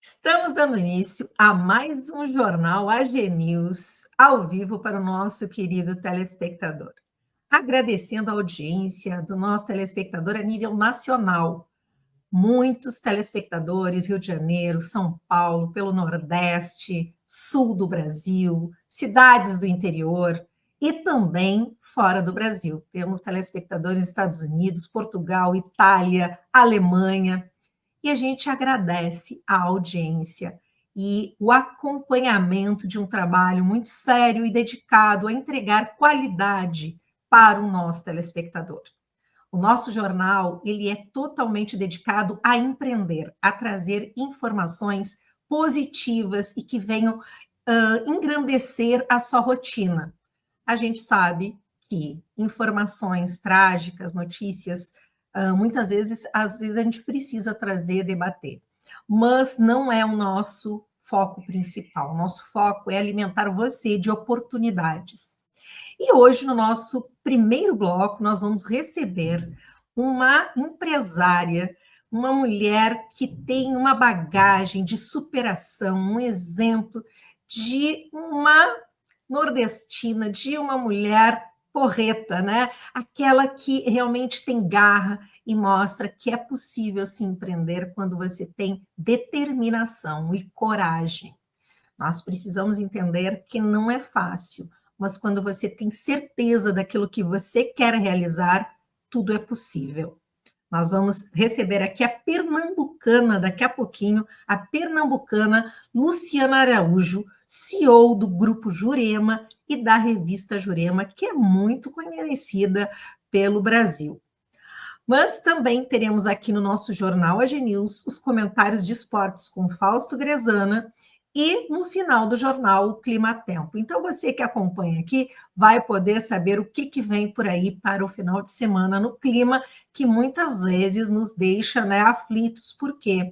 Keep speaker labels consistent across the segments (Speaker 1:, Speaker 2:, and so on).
Speaker 1: Estamos dando início a mais um Jornal AG News, ao vivo para o nosso querido telespectador. Agradecendo a audiência do nosso telespectador a nível nacional. Muitos telespectadores, Rio de Janeiro, São Paulo, pelo Nordeste, Sul do Brasil, cidades do interior e também fora do Brasil. Temos telespectadores nos Estados Unidos, Portugal, Itália, Alemanha. E a gente agradece a audiência e o acompanhamento de um trabalho muito sério e dedicado a entregar qualidade para o nosso telespectador. O nosso jornal, ele é totalmente dedicado a empreender, a trazer informações positivas e que venham engrandecer a sua rotina. A gente sabe que informações trágicas, notícias, muitas vezes, às vezes a gente precisa trazer, debater, mas não é o nosso foco principal. O nosso foco é alimentar você de oportunidades. E hoje, no nosso primeiro bloco, nós vamos receber uma empresária, uma mulher que tem uma bagagem de superação, um exemplo de uma nordestina, de uma mulher porreta, né? Aquela que realmente tem garra e mostra que é possível se empreender quando você tem determinação e coragem. Nós precisamos entender que não é fácil, mas quando você tem certeza daquilo que você quer realizar, tudo é possível. Nós vamos receber aqui a pernambucana, daqui a pouquinho, a pernambucana Luciana Araújo, CEO do Grupo Jurema e da revista Jurema, que é muito conhecida pelo Brasil. Mas também teremos aqui no nosso jornal AG News os comentários de esportes com Fausto Grezana e, no final do jornal, o Clima Tempo. Então, você que acompanha aqui vai poder saber o que vem por aí para o final de semana no clima, que muitas vezes nos deixa, né, aflitos, porque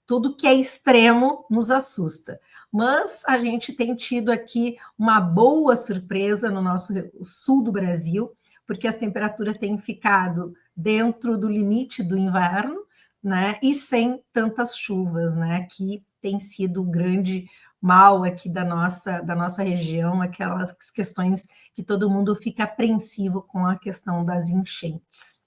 Speaker 1: tudo que é extremo nos assusta. Mas a gente tem tido aqui uma boa surpresa no nosso sul do Brasil, porque as temperaturas têm ficado dentro do limite do inverno, né, e sem tantas chuvas, né, que tem sido o grande mal aqui da nossa região, aquelas questões que todo mundo fica apreensivo com a questão das enchentes.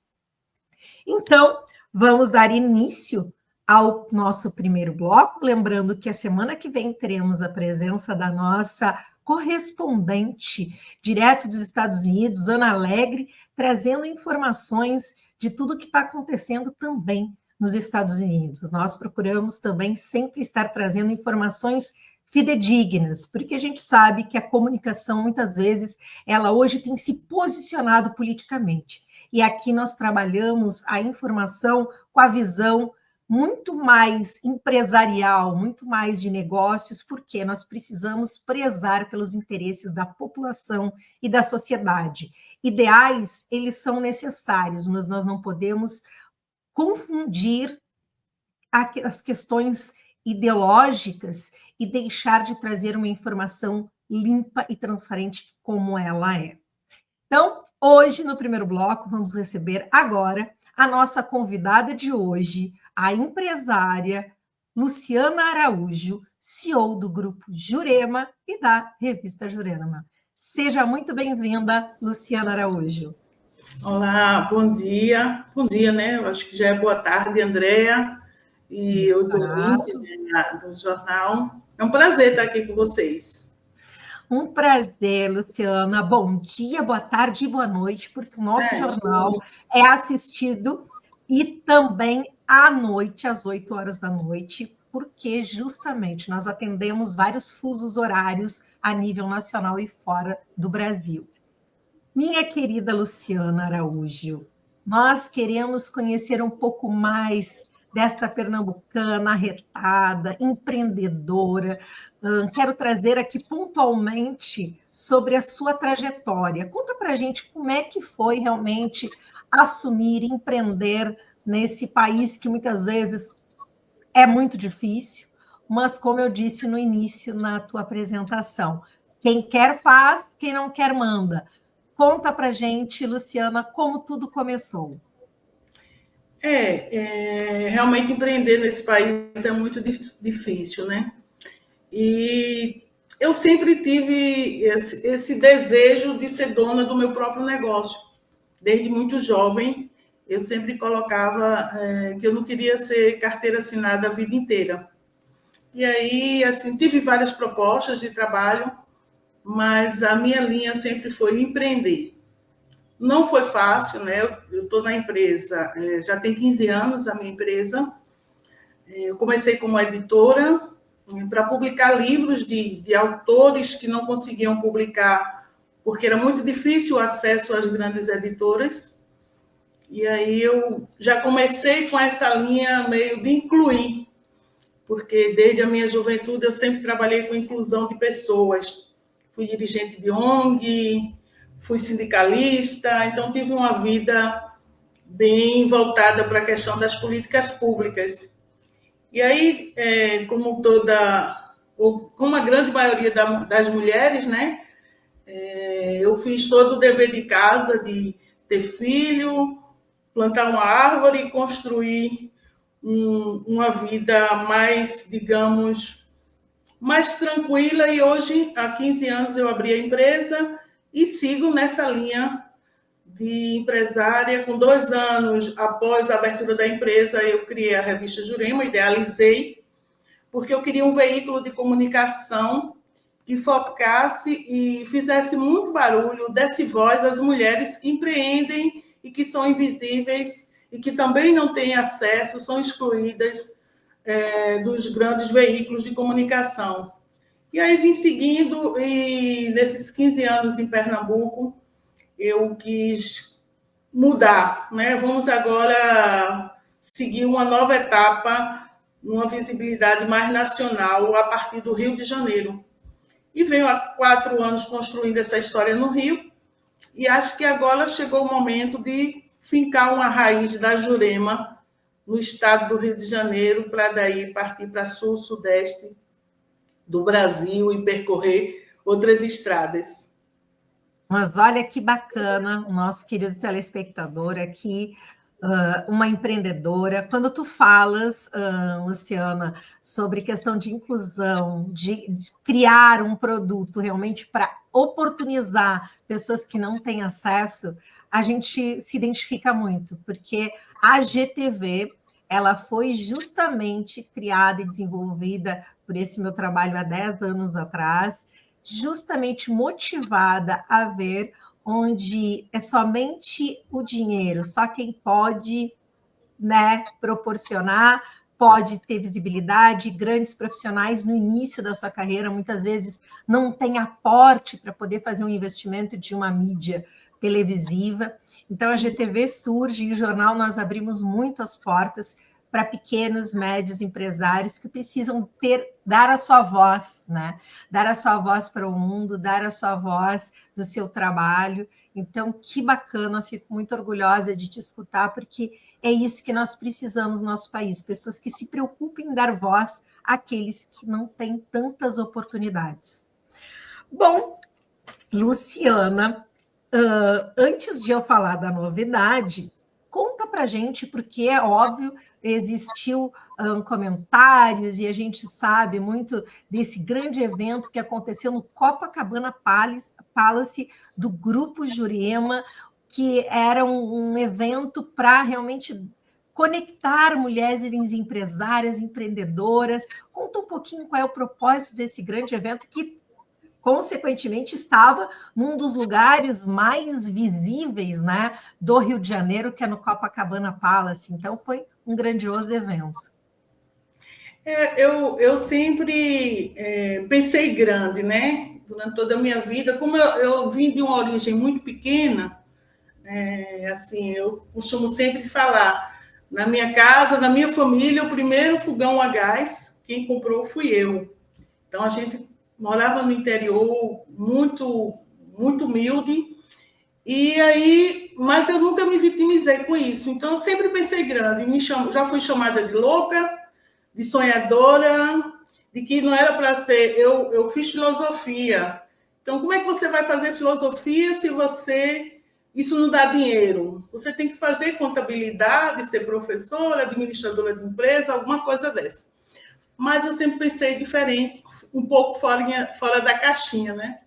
Speaker 1: Então, vamos dar início ao nosso primeiro bloco, lembrando que a semana que vem teremos a presença da nossa correspondente direto dos Estados Unidos, Ana Alegre, trazendo informações de tudo que está acontecendo também nos Estados Unidos. Nós procuramos também sempre estar trazendo informações fidedignas, porque a gente sabe que a comunicação, muitas vezes, ela hoje tem se posicionado politicamente. E aqui nós trabalhamos a informação com a visão muito mais empresarial, muito mais de negócios, porque nós precisamos prezar pelos interesses da população e da sociedade. Ideais, eles são necessários, mas nós não podemos confundir as questões ideológicas e deixar de trazer uma informação limpa e transparente como ela é. Então, hoje, no primeiro bloco, vamos receber agora a nossa convidada de hoje, a empresária Luciana Araújo, CEO do Grupo Jurema e da revista Jurema. Seja muito bem-vinda, Luciana Araújo.
Speaker 2: Olá, bom dia. Bom dia, né? Eu acho que já é boa tarde, Andréa, e os ouvintes do jornal. É um prazer estar aqui com vocês.
Speaker 1: Um prazer, Luciana. Bom dia, boa tarde e boa noite, porque o nosso jornal é assistido e também à noite, às 8 horas da noite, porque justamente nós atendemos vários fusos horários a nível nacional e fora do Brasil. Minha querida Luciana Araújo, nós queremos conhecer um pouco mais desta pernambucana arretada, empreendedora. Quero trazer aqui pontualmente sobre a sua trajetória. Conta para a gente como é que foi realmente assumir, empreender nesse país que muitas vezes é muito difícil, mas como eu disse no início na tua apresentação, quem quer faz, quem não quer manda. Conta para gente, Luciana, como tudo começou.
Speaker 2: Realmente empreender nesse país é muito difícil, né? E eu sempre tive esse desejo de ser dona do meu próprio negócio. Desde muito jovem, eu sempre colocava que eu não queria ser carteira assinada a vida inteira. E aí, assim, tive várias propostas de trabalho, mas a minha linha sempre foi empreender. Não foi fácil, né? Eu estou na empresa, já tem 15 anos a minha empresa. Eu comecei como editora para publicar livros de autores que não conseguiam publicar, porque era muito difícil o acesso às grandes editoras. E aí eu já comecei com essa linha meio de incluir, porque desde a minha juventude eu sempre trabalhei com inclusão de pessoas. Fui dirigente de ONG, fui sindicalista, então tive uma vida bem voltada para a questão das políticas públicas. E aí, como a grande maioria das mulheres, né, eu fiz todo o dever de casa de ter filho, plantar uma árvore e construir uma vida mais, digamos, mais tranquila. E hoje, há 15 anos, eu abri a empresa e sigo nessa linha de empresária. Com 2 anos após a abertura da empresa, eu criei a revista Jurema, idealizei, porque eu queria um veículo de comunicação que focasse e fizesse muito barulho, desse voz às mulheres que empreendem e que são invisíveis e que também não têm acesso, são excluídas dos grandes veículos de comunicação. E aí vim seguindo, e nesses 15 anos em Pernambuco, eu quis mudar, né? Vamos agora seguir uma nova etapa, uma visibilidade mais nacional a partir do Rio de Janeiro. E venho há 4 anos construindo essa história no Rio, e acho que agora chegou o momento de fincar uma raiz da Jurema no estado do Rio de Janeiro, para daí partir para sul, sudeste do Brasil e percorrer outras estradas.
Speaker 1: Mas olha que bacana, o nosso querido telespectador aqui, uma empreendedora. Quando tu falas, Luciana, sobre questão de inclusão, de criar um produto realmente para oportunizar pessoas que não têm acesso, a gente se identifica muito, porque a GTV, ela foi justamente criada e desenvolvida por esse meu trabalho há 10 anos atrás, justamente motivada a ver onde é somente o dinheiro, só quem pode, né, proporcionar, pode ter visibilidade. Grandes profissionais no início da sua carreira muitas vezes não têm aporte para poder fazer um investimento de uma mídia televisiva. Então a GTV surge, e o jornal nós abrimos muito as portas para pequenos, médios empresários que precisam dar a sua voz, né? Dar a sua voz para o mundo, dar a sua voz do seu trabalho. Então, que bacana, fico muito orgulhosa de te escutar, porque é isso que nós precisamos no nosso país, pessoas que se preocupem em dar voz àqueles que não têm tantas oportunidades. Bom, Luciana, antes de eu falar da novidade, conta para a gente, porque é óbvio, existiu comentários e a gente sabe muito desse grande evento que aconteceu no Copacabana Palace do Grupo Jurema, que era um evento para realmente conectar mulheres empresárias, empreendedoras. Conta um pouquinho qual é o propósito desse grande evento que, consequentemente, estava num dos lugares mais visíveis, né, do Rio de Janeiro, que é no Copacabana Palace. Então, foi um grandioso evento.
Speaker 2: Eu sempre pensei grande, né? Durante toda a minha vida. Como eu vim de uma origem muito pequena, assim, eu costumo sempre falar, na minha casa, na minha família, o primeiro fogão a gás, quem comprou fui eu. Então, a gente morava no interior, muito, muito humilde, e aí, mas eu nunca me vitimizei com isso. Então, eu sempre pensei grande. Já fui chamada de louca, de sonhadora, de que não era para ter... Eu fiz filosofia. Então, como é que você vai fazer filosofia se isso não dá dinheiro? Você tem que fazer contabilidade, ser professora, administradora de empresa, alguma coisa dessa. Mas eu sempre pensei diferente, um pouco fora da caixinha, né?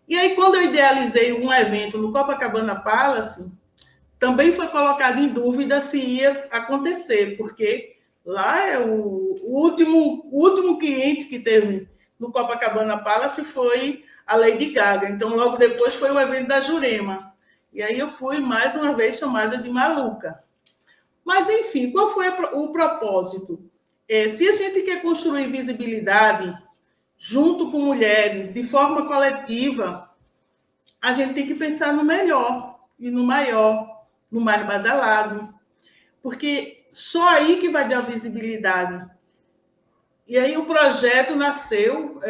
Speaker 2: E aí, quando eu idealizei um evento no Copacabana Palace, também foi colocado em dúvida se ia acontecer, porque lá é o último cliente que teve no Copacabana Palace foi a Lady Gaga. Então, logo depois foi o evento da Jurema. E aí eu fui, mais uma vez, chamada de maluca. Mas, enfim, qual foi o propósito? Se a gente quer construir visibilidade junto com mulheres, de forma coletiva, a gente tem que pensar no melhor e no maior, no mais badalado, porque só aí que vai dar visibilidade. E aí o projeto nasceu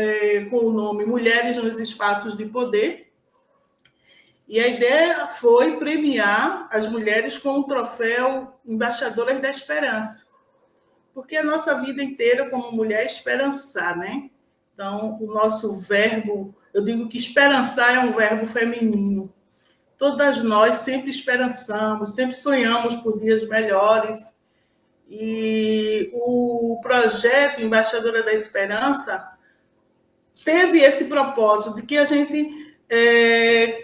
Speaker 2: com o nome Mulheres nos Espaços de Poder, e a ideia foi premiar as mulheres com o troféu Embaixadoras da Esperança, porque a nossa vida inteira como mulher é esperançar, né? Então, o nosso verbo, eu digo que esperançar é um verbo feminino. Todas nós sempre esperançamos, sempre sonhamos por dias melhores. E o projeto Embaixadora da Esperança teve esse propósito de que a gente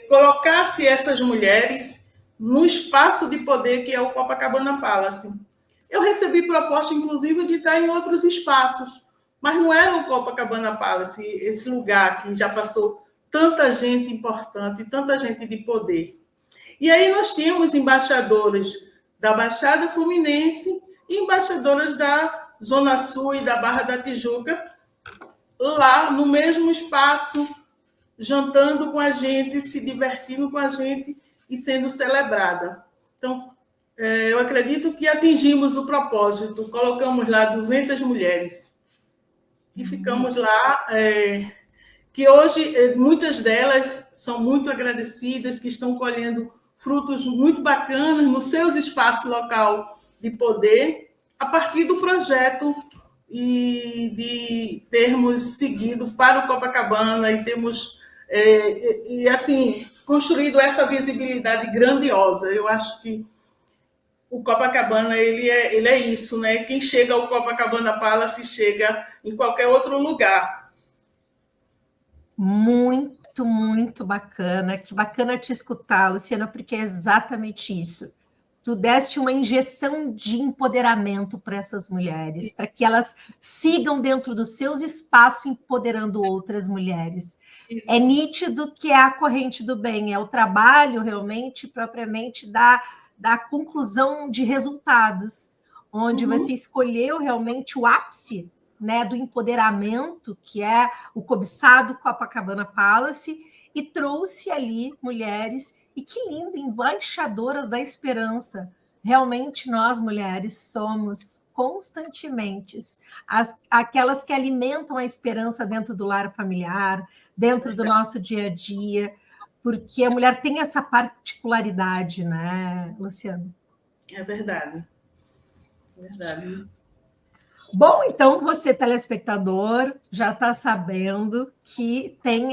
Speaker 2: colocasse essas mulheres no espaço de poder que é o Copacabana Palace. Eu recebi proposta, inclusive, de estar em outros espaços, mas não era o Copacabana Palace, esse lugar que já passou tanta gente importante, tanta gente de poder. E aí nós tínhamos embaixadoras da Baixada Fluminense e embaixadoras da Zona Sul e da Barra da Tijuca, lá no mesmo espaço, jantando com a gente, se divertindo com a gente e sendo celebrada. Então, eu acredito que atingimos o propósito, colocamos lá 200 mulheres e ficamos lá, que hoje muitas delas são muito agradecidas, que estão colhendo frutos muito bacanas nos seus espaços local de poder, a partir do projeto e de termos seguido para o Copacabana e termos, assim, construído essa visibilidade grandiosa. Eu acho que o Copacabana ele é isso, né? Quem chega ao Copacabana Palace chega em qualquer outro lugar.
Speaker 1: Muito, muito bacana. Que bacana te escutar, Luciana, porque é exatamente isso. Tu deste uma injeção de empoderamento para essas mulheres, para que elas sigam dentro dos seus espaços empoderando outras mulheres. Isso. É nítido que é a corrente do bem, é o trabalho realmente, propriamente, da conclusão de resultados, onde você escolheu realmente o ápice, né, do empoderamento, que é o cobiçado Copacabana Palace, e trouxe ali mulheres, e que lindo, embaixadoras da esperança. Realmente nós, mulheres, somos constantemente aquelas que alimentam a esperança dentro do lar familiar, dentro do nosso dia a dia, porque a mulher tem essa particularidade, né, Luciana?
Speaker 2: É verdade. Verdade.
Speaker 1: Bom, então você, telespectador, já está sabendo que tem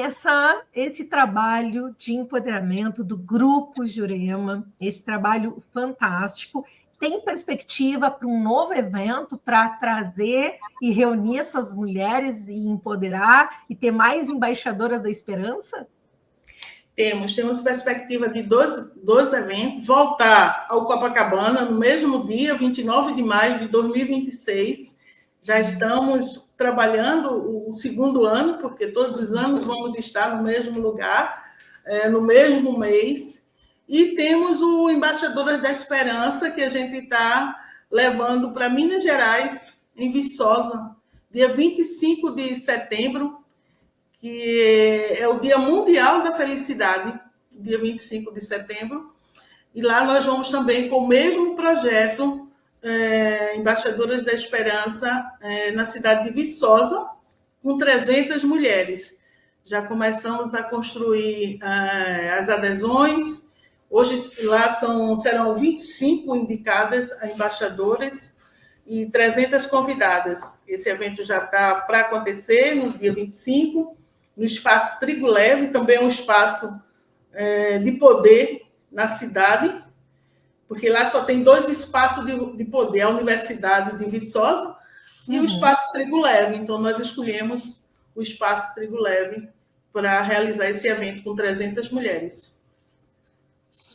Speaker 1: esse trabalho de empoderamento do Grupo Jurema, esse trabalho fantástico. Tem perspectiva para um novo evento para trazer e reunir essas mulheres e empoderar e ter mais embaixadoras da esperança?
Speaker 2: Temos perspectiva de 12 eventos, voltar ao Copacabana no mesmo dia, 29 de maio de 2026. Já estamos trabalhando o segundo ano, porque todos os anos vamos estar no mesmo lugar, no mesmo mês. E temos o Embaixadoras da Esperança, que a gente está levando para Minas Gerais, em Viçosa, dia 25 de setembro, que é o Dia Mundial da Felicidade, dia 25 de setembro. E lá nós vamos também com o mesmo projeto, Embaixadoras da Esperança, na cidade de Viçosa, com 300 mulheres. Já começamos a construir as adesões. Hoje lá serão 25 indicadas a embaixadoras. e 300 convidadas. Esse evento já está para acontecer no dia 25, no Espaço Trigo Leve, também é um espaço de poder na cidade, porque lá só tem 2 espaços de poder, a Universidade de Viçosa e o Espaço Trigo Leve. Então, nós escolhemos o Espaço Trigo Leve para realizar esse evento com 300 mulheres.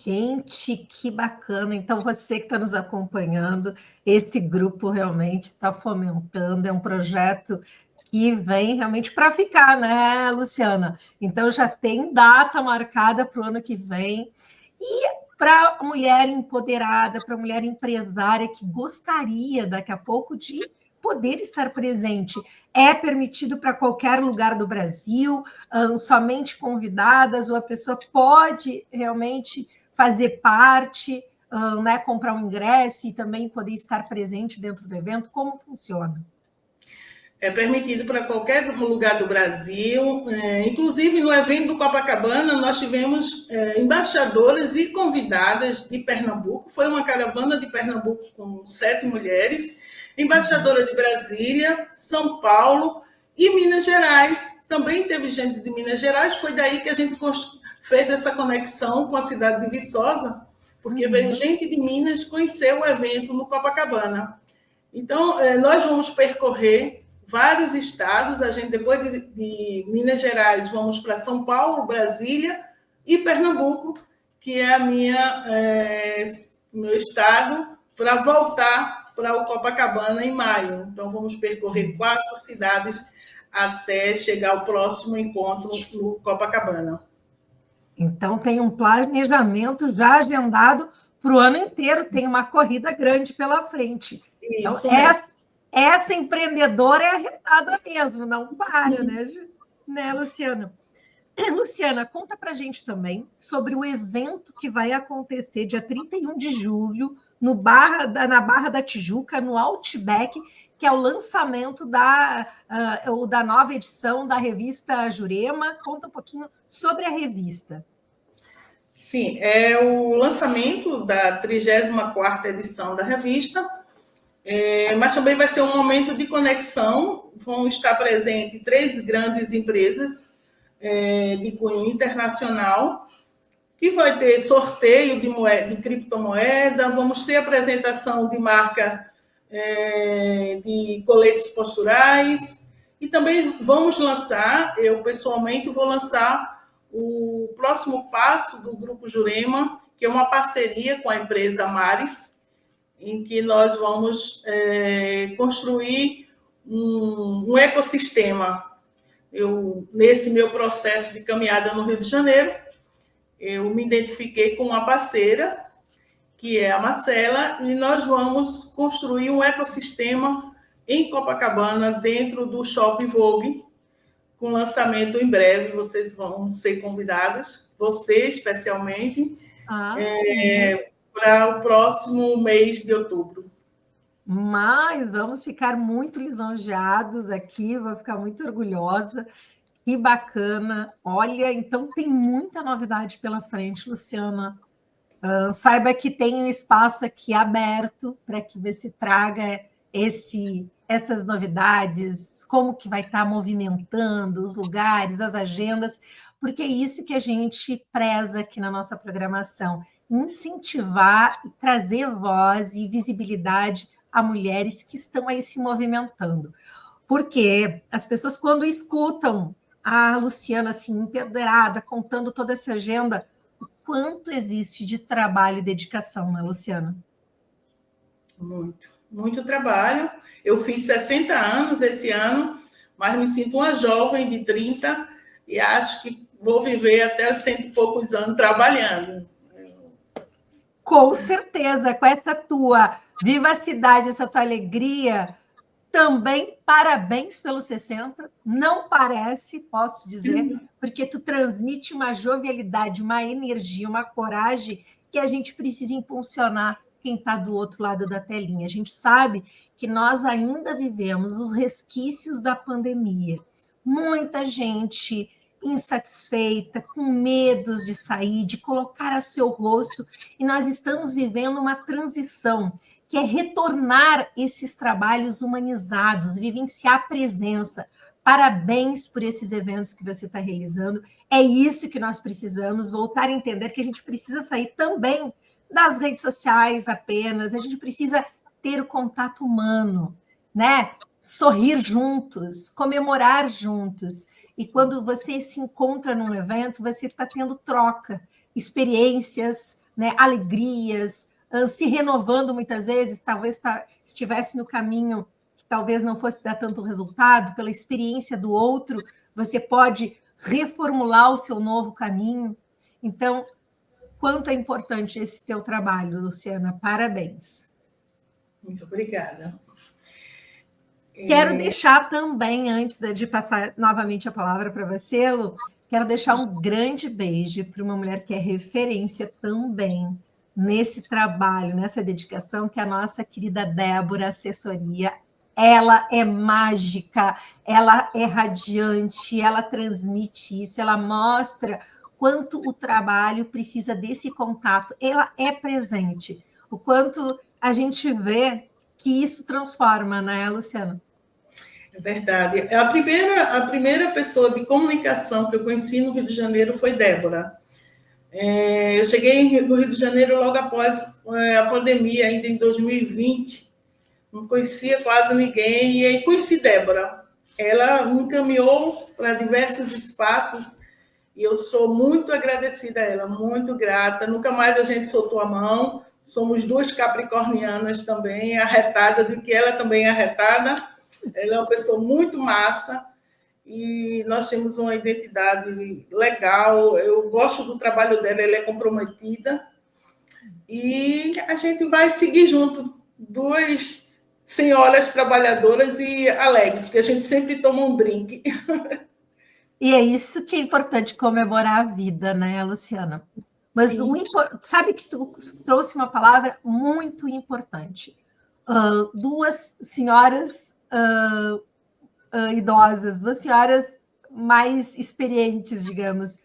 Speaker 1: Gente, que bacana! Então, você que está nos acompanhando, esse grupo realmente está fomentando, é um projeto que vem realmente para ficar, né, Luciana? Então, já tem data marcada para o ano que vem. E para a mulher empoderada, para a mulher empresária que gostaria daqui a pouco de poder estar presente, é permitido para qualquer lugar do Brasil, somente convidadas, ou a pessoa pode realmente fazer parte, né, comprar um ingresso e também poder estar presente dentro do evento? Como funciona?
Speaker 2: É permitido para qualquer lugar do Brasil, inclusive no evento do Copacabana, nós tivemos embaixadoras e convidadas de Pernambuco, foi uma caravana de Pernambuco com 7 mulheres, embaixadora de Brasília, São Paulo e Minas Gerais, também teve gente de Minas Gerais, foi daí que a gente fez essa conexão com a cidade de Viçosa, porque veio gente de Minas conhecer o evento no Copacabana. Então, nós vamos percorrer vários estados, a gente depois de Minas Gerais vamos para São Paulo, Brasília e Pernambuco, que é meu estado, para voltar para o Copacabana em maio. Então vamos percorrer 4 cidades até chegar ao próximo encontro no Copacabana.
Speaker 1: Então tem um planejamento já agendado para o ano inteiro, tem uma corrida grande pela frente.
Speaker 2: Isso
Speaker 1: então, essa empreendedora é arretada mesmo, não para, né, Luciana? Luciana, conta para a gente também sobre o evento que vai acontecer dia 31 de julho na Barra da Tijuca, no Outback, que é o lançamento da nova edição da revista Jurema. Conta um pouquinho sobre a revista.
Speaker 2: Sim, é o lançamento da 34ª edição da revista, mas também vai ser um momento de conexão. Vão estar presentes 3 grandes empresas de cunho internacional, que vai ter sorteio de criptomoeda, vamos ter apresentação de marca de coletes posturais, e também vamos lançar, eu pessoalmente vou lançar o próximo passo do Grupo Jurema, que é uma parceria com a empresa Mares, em que nós vamos construir um ecossistema. Nesse meu processo de caminhada no Rio de Janeiro, eu me identifiquei com uma parceira, que é a Marcela, e nós vamos construir um ecossistema em Copacabana, dentro do Shopping Vogue, com lançamento em breve. Vocês vão ser convidados, você especialmente, para o próximo mês de outubro.
Speaker 1: Mas vamos ficar muito lisonjeados aqui, vou ficar muito orgulhosa. Que bacana. Olha, então tem muita novidade pela frente, Luciana. Saiba que tem um espaço aqui aberto para que você traga essas novidades, como que vai estar movimentando os lugares, as agendas, porque é isso que a gente preza aqui na nossa programação, incentivar e trazer voz e visibilidade a mulheres que estão aí se movimentando. Porque as pessoas, quando escutam a Luciana assim, empoderada, contando toda essa agenda, o quanto existe de trabalho e dedicação, né, Luciana?
Speaker 2: Muito, muito trabalho. Eu fiz 60 anos esse ano, mas me sinto uma jovem de 30 e acho que vou viver até 100 e poucos anos trabalhando.
Speaker 1: Com certeza, com essa tua vivacidade, essa tua alegria, também parabéns pelos 60, não parece, posso dizer, porque tu transmite uma jovialidade, uma energia, uma coragem que a gente precisa impulsionar quem está do outro lado da telinha. A gente sabe que nós ainda vivemos os resquícios da pandemia. Muita gente insatisfeita, com medos de sair, de colocar a seu rosto, e nós estamos vivendo uma transição. que é retornar esses trabalhos humanizados, vivenciar a presença. Parabéns por esses eventos que você está realizando. É isso que nós precisamos, voltar a entender que a gente precisa sair também das redes sociais apenas, a gente precisa ter o contato humano, né? Sorrir juntos, comemorar juntos. E quando você se encontra num evento, você está tendo troca, experiências, né? Alegrias, se renovando muitas vezes, talvez estivesse no caminho que talvez não fosse dar tanto resultado, pela experiência do outro, você pode reformular o seu novo caminho. Então, quanto é importante esse teu trabalho, Luciana, parabéns.
Speaker 2: Muito obrigada.
Speaker 1: Quero deixar também, antes de passar novamente a palavra para você, Lu, quero deixar um grande beijo para uma mulher que é referência também nesse trabalho, nessa dedicação, que é a nossa querida Débora Assessoria. Ela é mágica, ela é radiante, ela transmite isso, ela mostra quanto o trabalho precisa desse contato. Ela é presente, o quanto a gente vê que isso transforma, né, Luciana?
Speaker 2: É verdade. A primeira pessoa de comunicação que eu conheci no Rio de Janeiro foi Débora. Eu cheguei no Rio de Janeiro logo após a pandemia, ainda em 2020. Não conhecia quase ninguém, e aí conheci Débora. Ela me encaminhou para diversos espaços, e eu sou muito agradecida a ela, muito grata. Nunca mais a gente soltou a mão. Somos duas capricornianas também, arretada, de que ela também é arretada. Ela é uma pessoa muito massa e nós temos uma identidade legal. Eu gosto do trabalho dela, ela é comprometida e a gente vai seguir junto, duas senhoras trabalhadoras e alegres, porque a gente sempre toma um drink.
Speaker 1: E é isso que é importante, comemorar a vida, né, Luciana? Mas sabe que tu trouxe uma palavra muito importante. Duas senhoras idosas, duas senhoras mais experientes, digamos.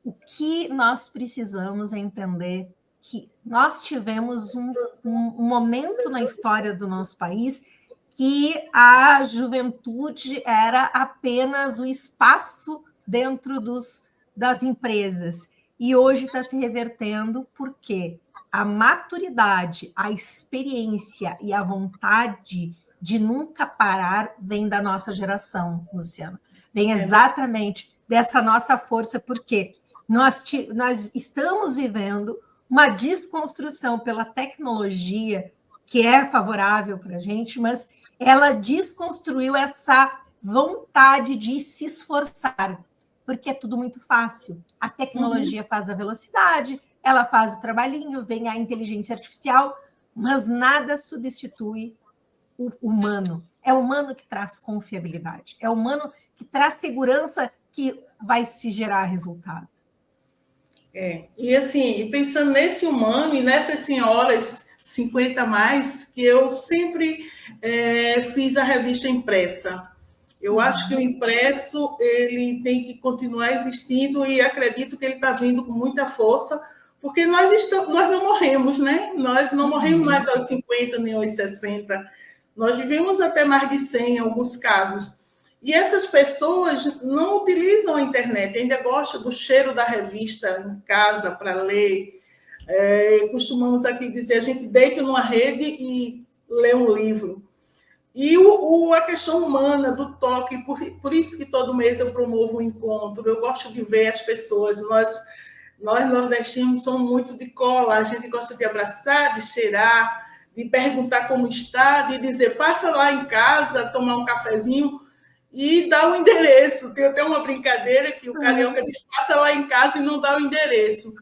Speaker 1: O que nós precisamos é entender que nós tivemos um momento na história do nosso país que a juventude era apenas o espaço dentro das empresas. E hoje está se revertendo porque a maturidade, a experiência e a vontade de nunca parar vem da nossa geração, Luciana. Vem exatamente dessa nossa força, porque nós estamos vivendo uma desconstrução pela tecnologia que é favorável para a gente, mas ela desconstruiu essa vontade de se esforçar, porque é tudo muito fácil. A tecnologia faz a velocidade, ela faz o trabalhinho, vem a inteligência artificial, mas nada substitui o humano. É o humano que traz confiabilidade, é o humano que traz segurança que vai se gerar resultado.
Speaker 2: E assim, pensando nesse humano e nessas senhoras 50 mais, que eu sempre fiz a revista impressa. Eu acho que o impresso ele tem que continuar existindo e acredito que ele está vindo com muita força, porque nós não morremos, né? Nós não morremos mais aos 50 nem aos 60. Nós vivemos até mais de 100 em alguns casos. E essas pessoas não utilizam a internet, ainda gostam do cheiro da revista em casa para ler. Costumamos aqui dizer, a gente deita numa rede e lê um livro. E a questão humana, do toque, por isso que todo mês eu promovo um encontro, eu gosto de ver as pessoas, nós nordestinos somos muito de cola, a gente gosta de abraçar, de cheirar, de perguntar como está, de dizer, passa lá em casa, tomar um cafezinho, e dá o endereço. Tem até uma brincadeira que o carioca diz, passa lá em casa e não dá o endereço.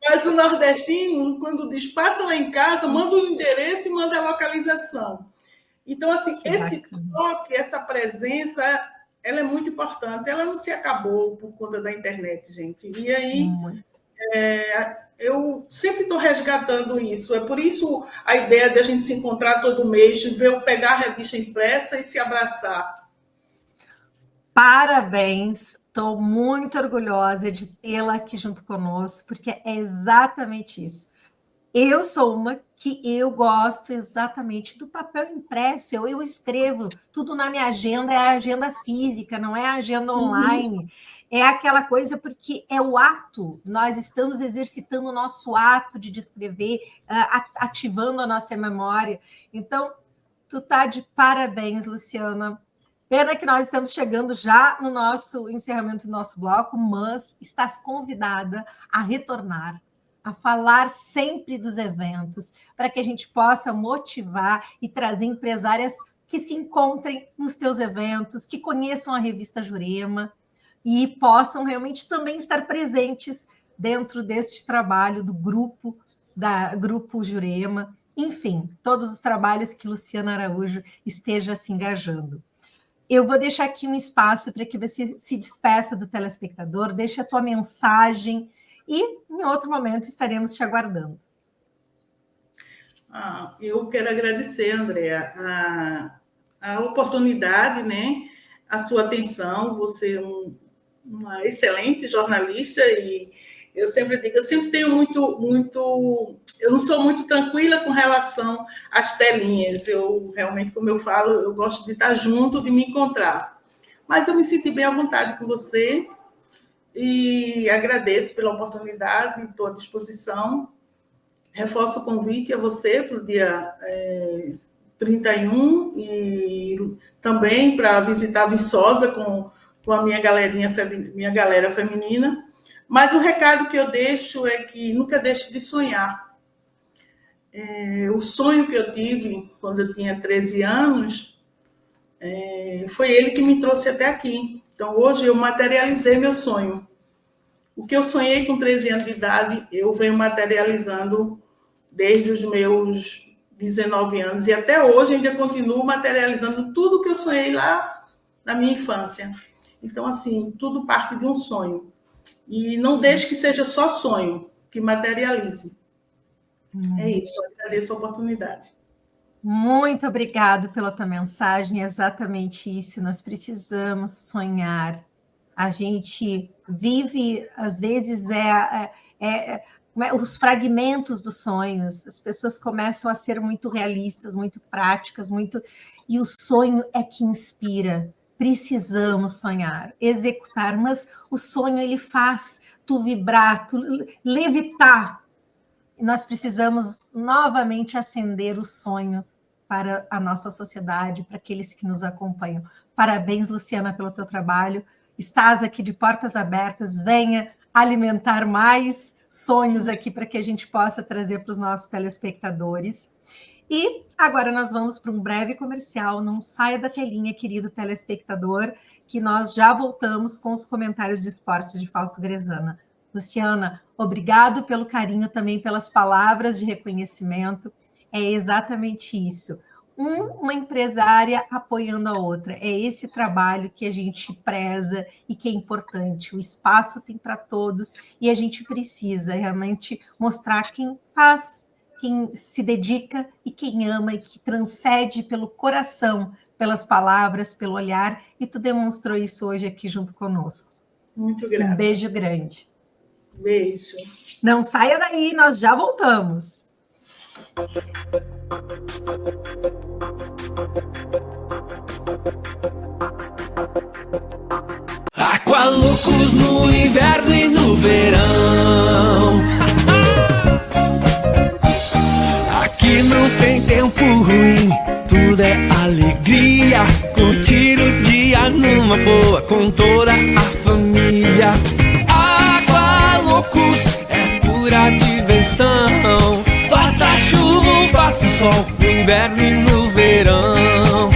Speaker 2: Mas o nordestino, quando diz passa lá em casa, manda o endereço e manda a localização. Então, assim, esse toque, essa presença, ela é muito importante. Ela não se acabou por conta da internet, gente. E aí, eu sempre estou resgatando isso. É por isso a ideia de a gente se encontrar todo mês, de pegar a revista impressa e se abraçar.
Speaker 1: Parabéns, estou muito orgulhosa de tê-la aqui junto conosco, porque é exatamente isso. Eu sou uma que eu gosto exatamente do papel impresso. Eu escrevo tudo na minha agenda, é a agenda física, não é a agenda online. É aquela coisa porque é o ato, nós estamos exercitando o nosso ato de descrever, ativando a nossa memória. Então, tu tá de parabéns, Luciana. Pena que nós estamos chegando já no nosso encerramento do nosso bloco, mas estás convidada a retornar, a falar sempre dos eventos, para que a gente possa motivar e trazer empresárias que se encontrem nos teus eventos, que conheçam a revista Jurema e possam realmente também estar presentes dentro deste trabalho do grupo Jurema. Enfim, todos os trabalhos que Luciana Araújo esteja se engajando. Eu vou deixar aqui um espaço para que você se despeça do telespectador, deixe a tua mensagem e, em outro momento, estaremos te aguardando.
Speaker 2: Eu quero agradecer, Andréa, a oportunidade, né? A sua atenção. Você é uma excelente jornalista e eu sempre tenho muito... Eu não sou muito tranquila com relação às telinhas. Eu realmente, como eu falo, eu gosto de estar junto, de me encontrar. Mas eu me senti bem à vontade com você e agradeço pela oportunidade, estou à disposição. Reforço o convite a você para o dia 31 e também para visitar Viçosa com a minha galera feminina. Mas o recado que eu deixo é que nunca deixe de sonhar. O sonho que eu tive quando eu tinha 13 anos foi ele que me trouxe até aqui. Então, hoje eu materializei meu sonho. O que eu sonhei com 13 anos de idade, eu venho materializando desde os meus 19 anos. E até hoje ainda continuo materializando tudo que eu sonhei lá na minha infância. Então, assim, tudo parte de um sonho. E não deixe que seja só sonho, que materialize. É isso, eu agradeço a oportunidade.
Speaker 1: Muito obrigado pela tua mensagem, é exatamente isso, nós precisamos sonhar. A gente vive, às vezes, os fragmentos dos sonhos, as pessoas começam a ser muito realistas, muito práticas, e o sonho é que inspira. Precisamos sonhar, executar, mas o sonho ele faz tu vibrar, tu levitar. Nós precisamos novamente acender o sonho para a nossa sociedade, para aqueles que nos acompanham. Parabéns, Luciana, pelo teu trabalho. Estás aqui de portas abertas, venha alimentar mais sonhos aqui para que a gente possa trazer para os nossos telespectadores. E agora nós vamos para um breve comercial. Não saia da telinha, querido telespectador, que nós já voltamos com os comentários de esportes de Fausto Grezana. Luciana, obrigado pelo carinho, também pelas palavras de reconhecimento. É exatamente isso. Uma empresária apoiando a outra. É esse trabalho que a gente preza e que é importante. O espaço tem para todos e a gente precisa realmente mostrar quem faz, quem se dedica e quem ama e que transcende pelo coração, pelas palavras, pelo olhar. E tu demonstrou isso hoje aqui junto conosco.
Speaker 2: Muito grata.
Speaker 1: Um beijo grande.
Speaker 2: Beijo.
Speaker 1: Não saia daí, nós já voltamos.
Speaker 3: Aqualoucos no inverno e no verão. Aqui não tem tempo ruim, tudo é alegria. Curtir o dia numa boa com toda a família. Aqualoucos é pura diversão. Faça chuva ou faça sol, no inverno e no verão.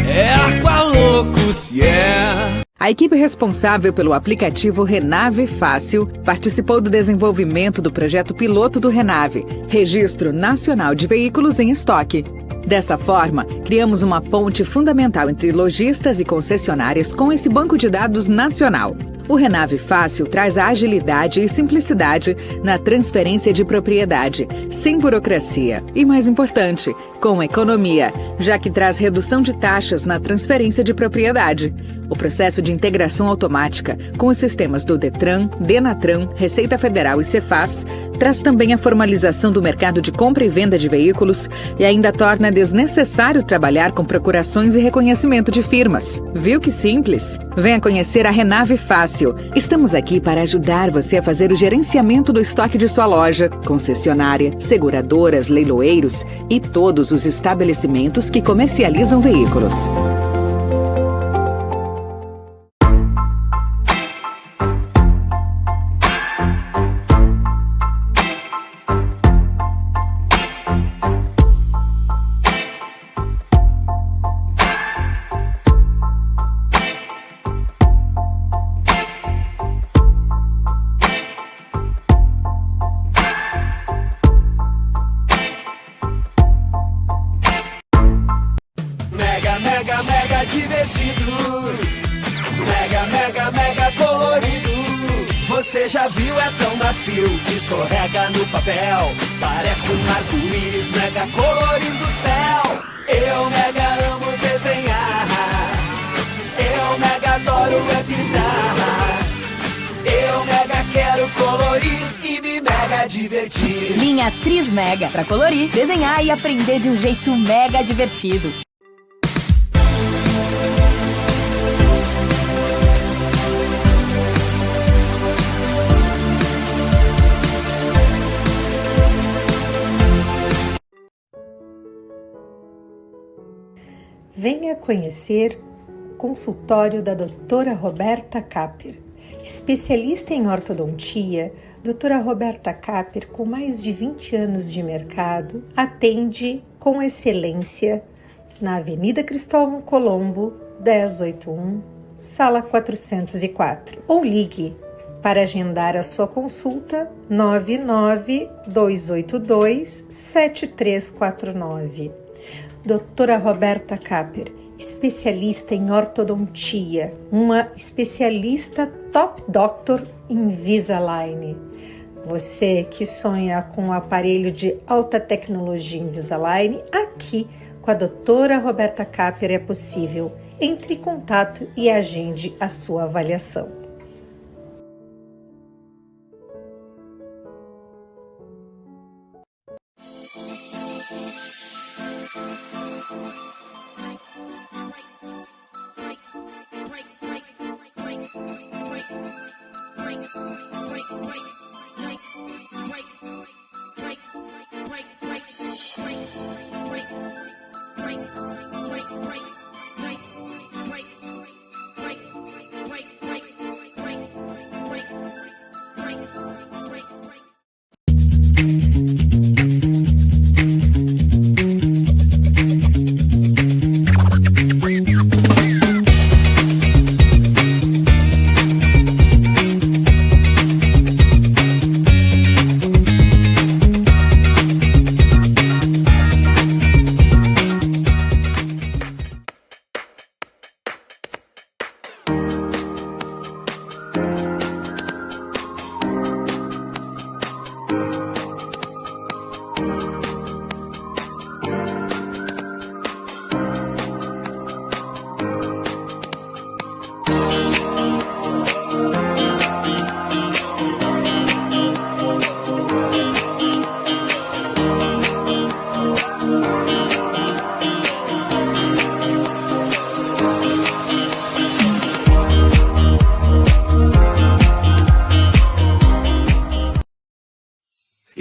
Speaker 3: É Aqualoucos, yeah!
Speaker 4: A equipe responsável pelo aplicativo Renave Fácil participou do desenvolvimento do projeto piloto do Renave, Registro Nacional de Veículos em Estoque. Dessa forma, criamos uma ponte fundamental entre lojistas e concessionárias com esse banco de dados nacional. O Renave Fácil traz a agilidade e simplicidade na transferência de propriedade, sem burocracia e, mais importante, com economia, já que traz redução de taxas na transferência de propriedade. O processo de integração automática com os sistemas do Detran, Denatran, Receita Federal e Cefaz traz também a formalização do mercado de compra e venda de veículos e ainda torna desnecessário trabalhar com procurações e reconhecimento de firmas. Viu que simples? Venha conhecer a Renave Fácil. Estamos aqui para ajudar você a fazer o gerenciamento do estoque de sua loja, concessionária, seguradoras, leiloeiros e todos os estabelecimentos que comercializam veículos.
Speaker 3: Mega divertido, mega colorido. Você já viu, é tão macio que escorrega no papel. Parece um arco-íris mega colorindo o céu. Eu mega amo desenhar, eu mega adoro pintar. Eu mega quero colorir e me mega divertir.
Speaker 5: Linha Tris Mega, pra colorir, desenhar e aprender de um jeito mega divertido.
Speaker 1: Venha conhecer o consultório da doutora Roberta Capper. Especialista em ortodontia, doutora Roberta Capper, com mais de 20 anos de mercado, atende com excelência na Avenida Cristóvão Colombo, 1081, sala 404. Ou ligue para agendar a sua consulta 99282-7349. Doutora Roberta Capper, especialista em ortodontia, uma especialista top doctor em Invisalign. Você que sonha com um aparelho de alta tecnologia Invisalign, aqui com a doutora Roberta Capper é possível. Entre em contato e agende a sua avaliação.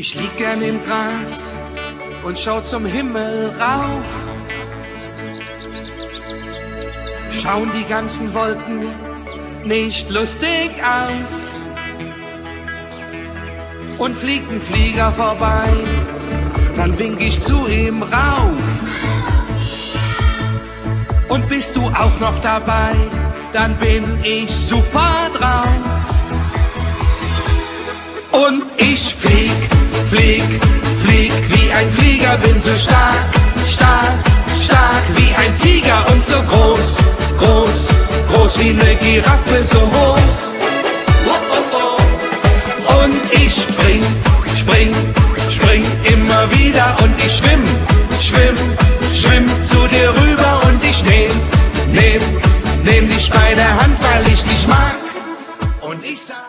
Speaker 3: Ich lieg gern im Gras und schau zum Himmel rauf. Schauen die ganzen Wolken nicht lustig aus? Und fliegt ein Flieger vorbei, dann wink ich zu ihm rauf. Und bist du auch noch dabei, dann bin ich super drauf. Und ich flieg, flieg, flieg wie ein Flieger, bin so stark, stark, stark wie ein Tiger und so groß, groß, groß wie eine Giraffe, so hoch, spring, spring immer wieder und ich schwimm, schwimm, schwimm zu dir rüber und ich nehm dich bei der Hand, weil ich dich mag und ich sag.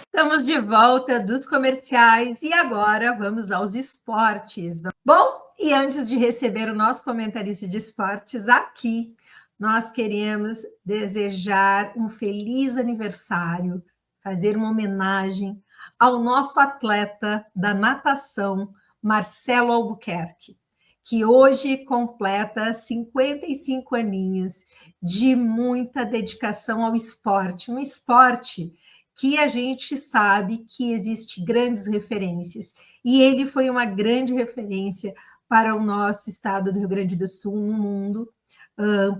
Speaker 1: Estamos de volta dos comerciais e agora vamos aos esportes. Bom, e antes de receber o nosso comentarista de esportes aqui, nós queremos desejar um feliz aniversário, fazer uma homenagem ao nosso atleta da natação, Marcelo Albuquerque, que hoje completa 55 aninhos de muita dedicação ao esporte, um esporte que a gente sabe que existe grandes referências. E ele foi uma grande referência para o nosso estado do Rio Grande do Sul no mundo.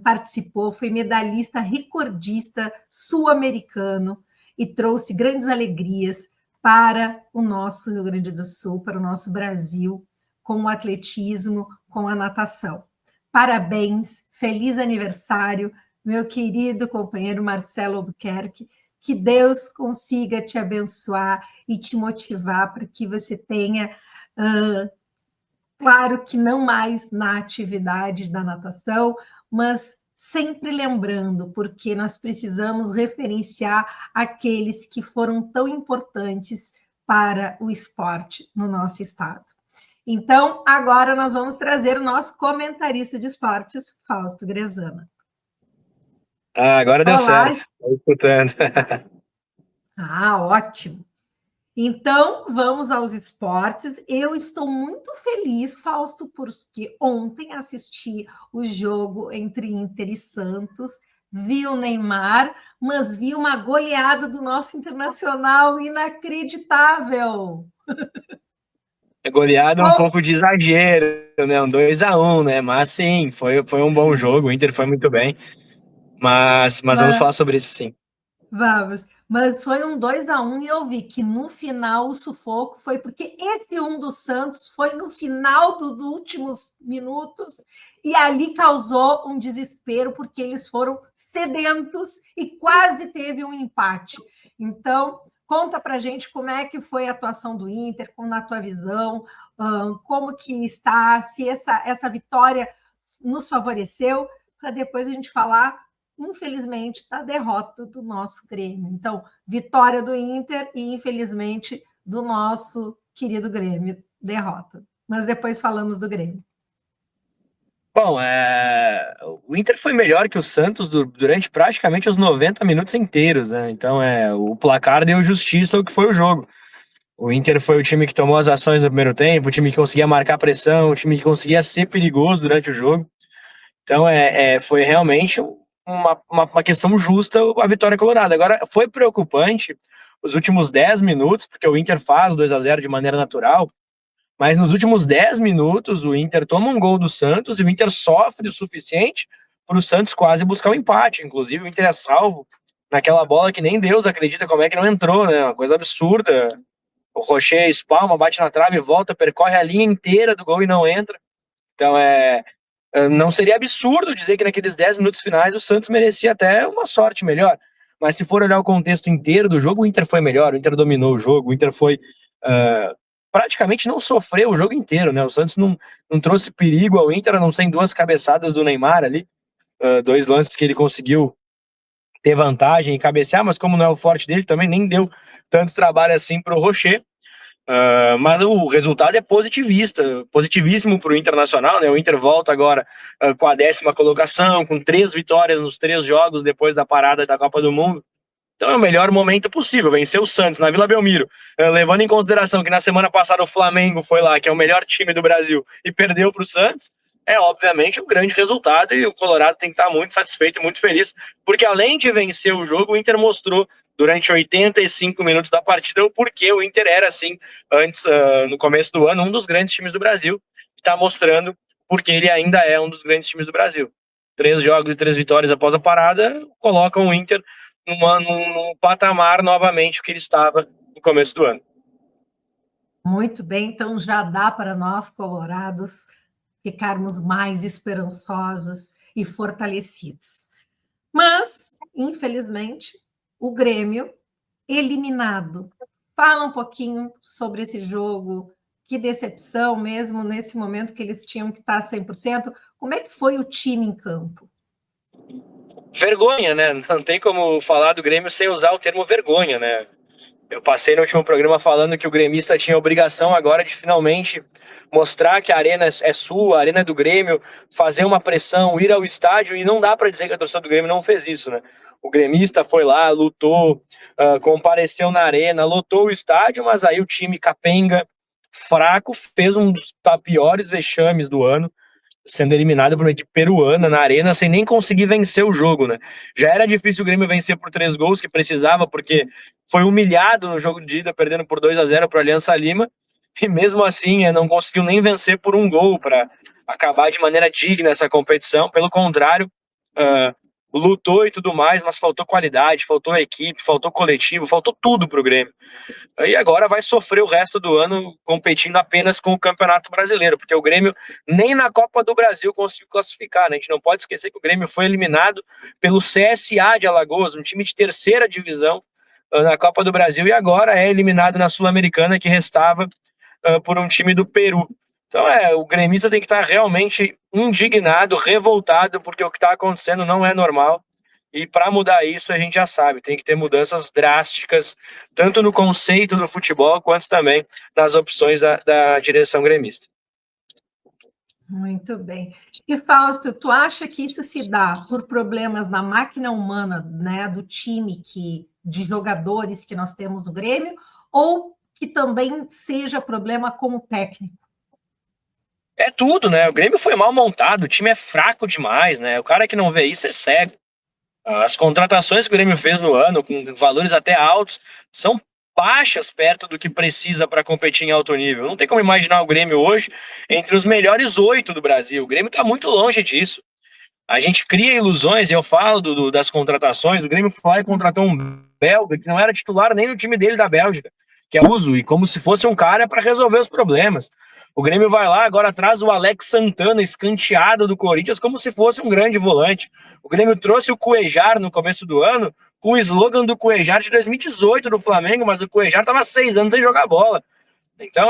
Speaker 1: Participou, foi medalhista recordista sul-americano e trouxe grandes alegrias para o nosso Rio Grande do Sul, para o nosso Brasil, com o atletismo, com a natação. Parabéns, feliz aniversário, meu querido companheiro Marcelo Albuquerque. Que Deus consiga te abençoar e te motivar para que você tenha, claro que não mais na atividade da natação, mas sempre lembrando, porque nós precisamos referenciar aqueles que foram tão importantes para o esporte no nosso estado. Então, agora nós vamos trazer o nosso comentarista de esportes, Fausto Grezana.
Speaker 6: Agora deu
Speaker 1: Olá.
Speaker 6: certo. Estou escutando.
Speaker 1: Ótimo. Então, vamos aos esportes. Eu estou muito feliz, Fausto, porque ontem assisti o jogo entre Inter e Santos, vi o Neymar, mas vi uma goleada do nosso Internacional inacreditável.
Speaker 6: Goleada um pouco de exagero, né? Um 2-1, né? Mas sim, foi um bom jogo, o Inter foi muito bem. Mas vamos falar sobre isso, sim.
Speaker 1: Vamos. Mas foi um 2-1 e eu vi que no final o sufoco foi porque esse 1 do Santos foi no final dos últimos minutos e ali causou um desespero porque eles foram sedentos e quase teve um empate. Então, conta pra gente como é que foi a atuação do Inter, como na tua visão, como que está, se essa vitória nos favoreceu, para depois a gente falar, infelizmente, da derrota do nosso Grêmio. Então, vitória do Inter e, infelizmente, do nosso querido Grêmio, derrota. Mas depois falamos do Grêmio.
Speaker 6: Bom, o Inter foi melhor que o Santos durante praticamente os 90 minutos inteiros, né? Então, o placar deu justiça ao que foi o jogo. O Inter foi o time que tomou as ações no primeiro tempo, o time que conseguia marcar pressão, o time que conseguia ser perigoso durante o jogo. Então, foi realmente uma questão justa a vitória colorada. Agora, foi preocupante os últimos 10 minutos, porque o Inter faz o 2-0 de maneira natural, mas nos últimos 10 minutos o Inter toma um gol do Santos e o Inter sofre o suficiente para o Santos quase buscar o empate. Inclusive, o Inter é salvo naquela bola que nem Deus acredita como é que não entrou, né? Uma coisa absurda. O Rocher espalma, bate na trave, volta, percorre a linha inteira do gol e não entra. Então, não seria absurdo dizer que naqueles 10 minutos finais o Santos merecia até uma sorte melhor, mas se for olhar o contexto inteiro do jogo, o Inter foi melhor, o Inter dominou o jogo, o Inter foi praticamente não sofreu o jogo inteiro, né? O Santos não trouxe perigo ao Inter, a não ser em 2 cabeçadas do Neymar ali, 2 lances que ele conseguiu ter vantagem e cabecear, mas como não é o forte dele, também nem deu tanto trabalho assim para o Rocher. Mas o resultado é positivíssimo para o Internacional, né? O Inter volta agora com a 10ª colocação, com 3 vitórias nos 3 jogos depois da parada da Copa do Mundo. Então é o melhor momento possível, vencer o Santos na Vila Belmiro, levando em consideração que na semana passada o Flamengo foi lá, que é o melhor time do Brasil, e perdeu para o Santos, é obviamente um grande resultado e o Colorado tem que estar muito satisfeito e muito feliz, porque além de vencer o jogo, o Inter mostrou durante 85 minutos da partida o porquê o Inter era, assim, antes, no começo do ano, um dos grandes times do Brasil, e está mostrando porque ele ainda é um dos grandes times do Brasil. 3 jogos e 3 vitórias após a parada colocam o Inter num patamar novamente que ele estava no começo do ano.
Speaker 1: Muito bem, então já dá para nós, colorados, ficarmos mais esperançosos e fortalecidos. Mas, infelizmente, o Grêmio eliminado. Fala um pouquinho sobre esse jogo, que decepção mesmo nesse momento que eles tinham que estar 100%. Como é que foi o time em campo?
Speaker 6: Vergonha, né? Não tem como falar do Grêmio sem usar o termo vergonha, né? Eu passei no último programa falando que o gremista tinha a obrigação agora de finalmente mostrar que a arena é sua, a arena é do Grêmio, fazer uma pressão, ir ao estádio, e não dá para dizer que a torcida do Grêmio não fez isso, né? O gremista foi lá, lutou, compareceu na arena, lotou o estádio, mas aí o time capenga, fraco, fez um dos piores vexames do ano, sendo eliminado por uma equipe peruana na arena, sem nem conseguir vencer o jogo, né? Já era difícil o Grêmio vencer por 3 gols, que precisava, porque foi humilhado no jogo de ida, perdendo por 2-0 para o Aliança Lima, e mesmo assim não conseguiu nem vencer por 1 gol para acabar de maneira digna essa competição. Pelo contrário, lutou e tudo mais, mas faltou qualidade, faltou equipe, faltou coletivo, faltou tudo para o Grêmio. E agora vai sofrer o resto do ano competindo apenas com o Campeonato Brasileiro, porque o Grêmio nem na Copa do Brasil conseguiu classificar, né? A gente não pode esquecer que o Grêmio foi eliminado pelo CSA de Alagoas, um time de 3ª divisão na Copa do Brasil, e agora é eliminado na Sul-Americana, que restava por um time do Peru. Então o gremista tem que estar realmente indignado, revoltado, porque o que está acontecendo não é normal. E para mudar isso, a gente já sabe, tem que ter mudanças drásticas, tanto no conceito do futebol, quanto também nas opções da direção gremista.
Speaker 1: Muito bem. E, Fausto, tu acha que isso se dá por problemas na máquina humana, né, do time, de jogadores que nós temos no Grêmio, ou que também seja problema com o técnico?
Speaker 6: É tudo, né? O Grêmio foi mal montado, o time é fraco demais, né? O cara que não vê isso é cego. As contratações que o Grêmio fez no ano, com valores até altos, são baixas perto do que precisa para competir em alto nível. Não tem como imaginar o Grêmio hoje entre os melhores 8 do Brasil. O Grêmio está muito longe disso. A gente cria ilusões, e eu falo das contratações. O Grêmio foi lá e contratou um belga que não era titular nem no time dele da Bélgica, que é uso, e como se fosse um cara para resolver os problemas. O Grêmio vai lá, agora traz o Alex Santana escanteado do Corinthians como se fosse um grande volante. O Grêmio trouxe o Cuejar no começo do ano, com o slogan do Cuejar de 2018 do Flamengo, mas o Cuejar estava 6 anos sem jogar bola. Então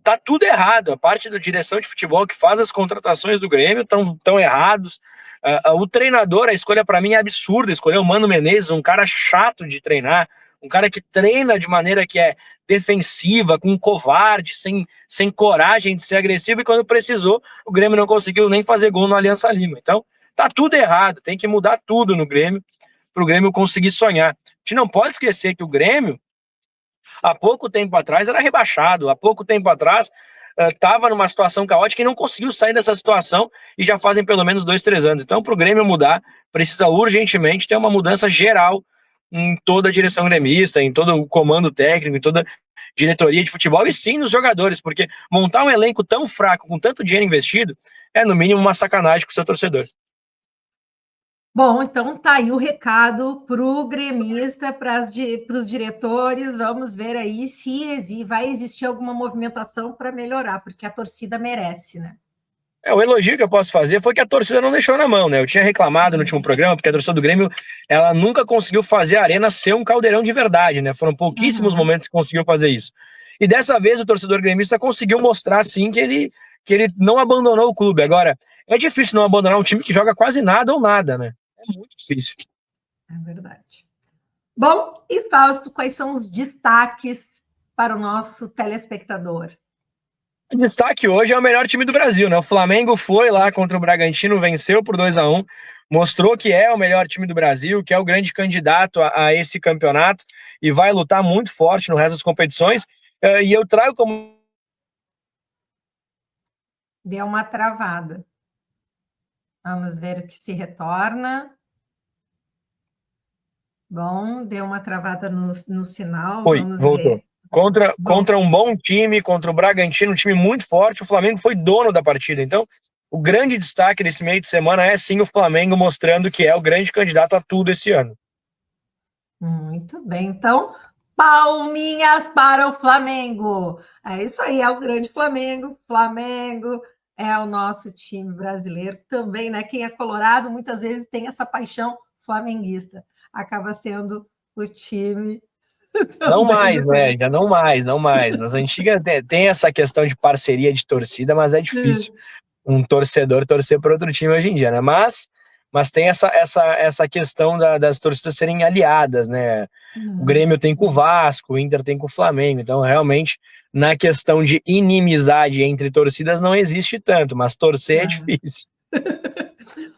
Speaker 6: tá tudo errado. A parte da direção de futebol que faz as contratações do Grêmio tão errados. O treinador, a escolha para mim é absurda. Escolheu o Mano Menezes, um cara chato de treinar, um cara que treina de maneira que é defensiva, com covarde, sem coragem de ser agressivo, e quando precisou, o Grêmio não conseguiu nem fazer gol no Aliança Lima. Então, tá tudo errado, tem que mudar tudo no Grêmio, para o Grêmio conseguir sonhar. A gente não pode esquecer que o Grêmio, há pouco tempo atrás, era rebaixado, há pouco tempo atrás, estava numa situação caótica e não conseguiu sair dessa situação, e já fazem pelo menos 2, 3 anos. Então, para o Grêmio mudar, precisa urgentemente ter uma mudança geral em toda a direção gremista, em todo o comando técnico, em toda a diretoria de futebol, e sim nos jogadores, porque montar um elenco tão fraco, com tanto dinheiro investido, é no mínimo uma sacanagem com o seu torcedor.
Speaker 1: Bom, então tá aí o recado para o gremista, para os diretores. Vamos ver aí se vai existir alguma movimentação para melhorar, porque a torcida merece, né?
Speaker 6: O elogio que eu posso fazer foi que a torcida não deixou na mão, né? Eu tinha reclamado no último programa, porque a torcida do Grêmio, ela nunca conseguiu fazer a arena ser um caldeirão de verdade, né? Foram pouquíssimos momentos que conseguiu fazer isso. E dessa vez o torcedor gremista conseguiu mostrar, sim, que ele não abandonou o clube. Agora, é difícil não abandonar um time que joga quase nada ou nada, né? É muito difícil.
Speaker 1: É verdade. Bom, e Fausto, quais são os destaques para o nosso telespectador?
Speaker 6: O destaque hoje é o melhor time do Brasil, né? O Flamengo foi lá contra o Bragantino, venceu por 2-1, mostrou que é o melhor time do Brasil, que é o grande candidato a esse campeonato e vai lutar muito forte no resto das competições. E eu trago como...
Speaker 1: Deu uma travada. Vamos ver o que se retorna. Bom, deu uma travada no sinal.
Speaker 6: Oi,
Speaker 1: vamos
Speaker 6: voltou.
Speaker 1: ver.
Speaker 6: Contra um bom time, contra o Bragantino, um time muito forte, o Flamengo foi dono da partida. Então, o grande destaque desse meio de semana é sim o Flamengo mostrando que é o grande candidato a tudo esse ano.
Speaker 1: Muito bem, então, palminhas para o Flamengo. É isso aí, é o grande Flamengo. Flamengo é o nosso time brasileiro também, né? Quem é colorado muitas vezes tem essa paixão flamenguista. Acaba sendo o time.
Speaker 6: Não mais, né? Já não mais. Nas antigas tem essa questão de parceria de torcida, mas é difícil um torcedor torcer para outro time hoje em dia, né? Mas tem essa questão das torcidas serem aliadas, né? O Grêmio tem com o Vasco, o Inter tem com o Flamengo, então realmente na questão de inimizade entre torcidas não existe tanto, mas torcer é difícil.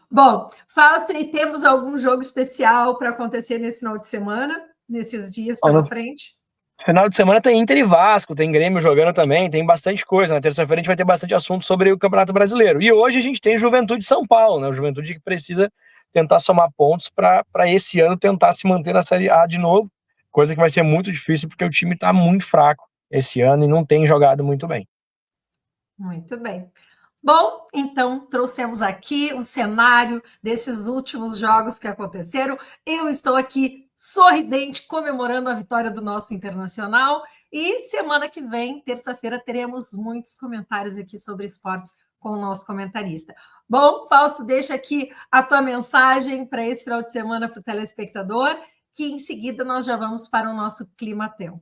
Speaker 1: Bom, Fausto, e temos algum jogo especial para acontecer nesse final de semana, nesses dias pela frente?
Speaker 6: Final de semana tem Inter e Vasco, tem Grêmio jogando também, tem bastante coisa. Na terça-feira a gente vai ter bastante assunto sobre o Campeonato Brasileiro. E hoje a gente tem Juventude São Paulo, né? O Juventude que precisa tentar somar pontos para esse ano tentar se manter na Série A de novo, coisa que vai ser muito difícil porque o time está muito fraco esse ano e não tem jogado muito bem.
Speaker 1: Muito bem. Bom, então trouxemos aqui o cenário desses últimos jogos que aconteceram. Eu estou aqui sorridente, comemorando a vitória do nosso Internacional. E semana que vem, terça-feira, teremos muitos comentários aqui sobre esportes com o nosso comentarista. Bom, Fausto, deixa aqui a tua mensagem para esse final de semana para o telespectador, que em seguida nós já vamos para o nosso Clima-Tempo.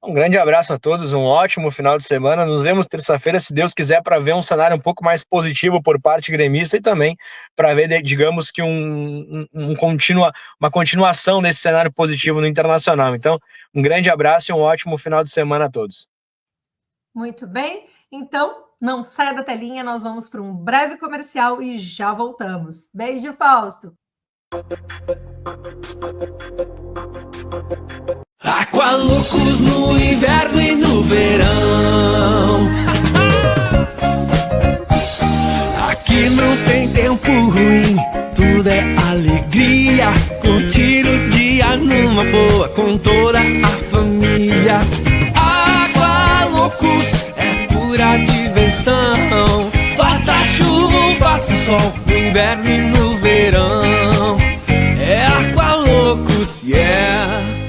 Speaker 6: Um grande abraço a todos, um ótimo final de semana. Nos vemos terça-feira, se Deus quiser, para ver um cenário um pouco mais positivo por parte gremista e também para ver, digamos que uma continuação desse cenário positivo no Internacional. Então, um grande abraço e um ótimo final de semana a todos.
Speaker 1: Muito bem, então não saia da telinha, nós vamos para um breve comercial e já voltamos. Beijo, Fausto!
Speaker 3: Aqualoucos no inverno e no verão. Aqui não tem tempo ruim, tudo é alegria. Curtir o dia numa boa com toda a família. Aqualoucos é pura diversão. Faça chuva ou faça sol, no inverno e no verão. É Aqualoucos, yeah.